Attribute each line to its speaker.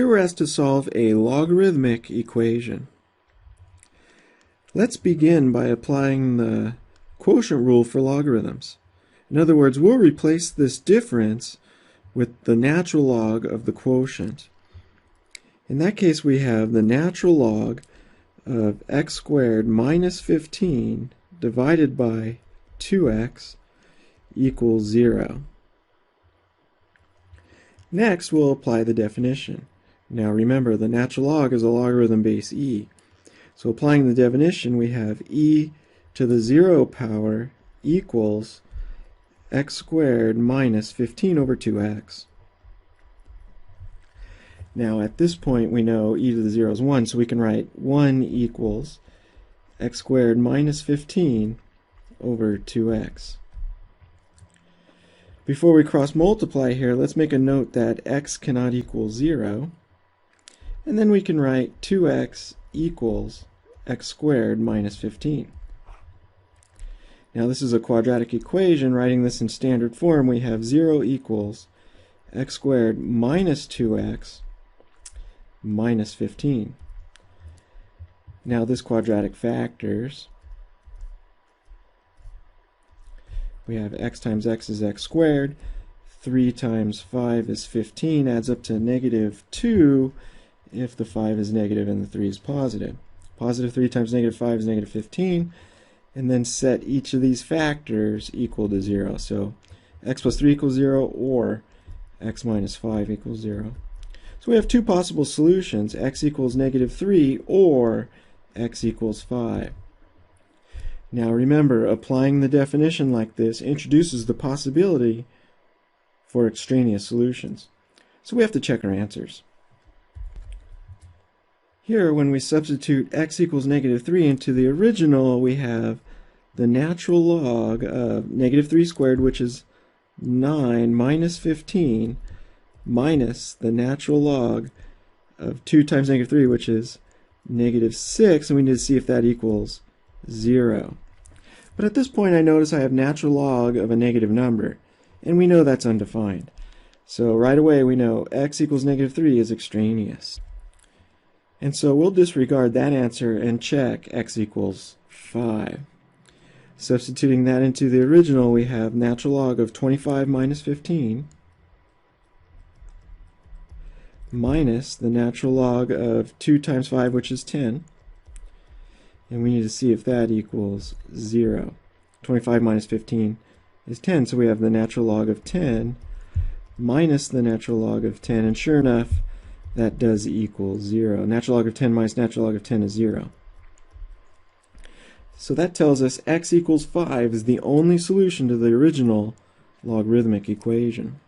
Speaker 1: Here we're asked to solve a logarithmic equation. Let's begin by applying the quotient rule for logarithms. In other words, we'll replace this difference with the natural log of the quotient. In that case, we have the natural log of x squared minus 15 divided by 2x equals 0. Next, we'll apply the definition. Now remember, the natural log is a logarithm base e. So applying the definition, we have e to the 0 power equals x squared minus 15 over 2x. Now at this point we know e to the 0 is 1, so we can write 1 equals x squared minus 15 over 2x. Before we cross multiply here, let's make a note that x cannot equal 0. And then we can write 2x equals x squared minus 15. Now this is a quadratic equation. Writing this in standard form, we have 0 equals x squared minus 2x minus 15. Now this quadratic factors. We have x times x is x squared. 3 times 5 is 15, adds up to negative 2 if the 5 is negative and the 3 is positive. Positive 3 times negative 5 is negative 15, and then set each of these factors equal to 0. So x plus 3 equals 0, or x minus 5 equals 0. So we have two possible solutions, x equals negative 3 or x equals 5. Now remember, applying the definition like this introduces the possibility for extraneous solutions. So we have to check our answers. Here, when we substitute x equals negative 3 into the original, we have the natural log of negative 3 squared, which is 9, minus 15, minus the natural log of 2 times negative 3, which is negative 6, and we need to see if that equals 0. But at this point I notice I have natural log of a negative number, and we know that's undefined. So right away we know x equals negative 3 is extraneous. And so we'll disregard that answer and check x equals 5. Substituting that into the original, we have natural log of 25 minus 15 minus the natural log of 2 times 5, which is 10. And we need to see if that equals 0. 25 minus 15 is 10, so we have the natural log of 10 minus the natural log of 10, and sure enough, that does equal 0. Natural log of 10 minus natural log of 10 is 0. So that tells us x equals 5 is the only solution to the original logarithmic equation.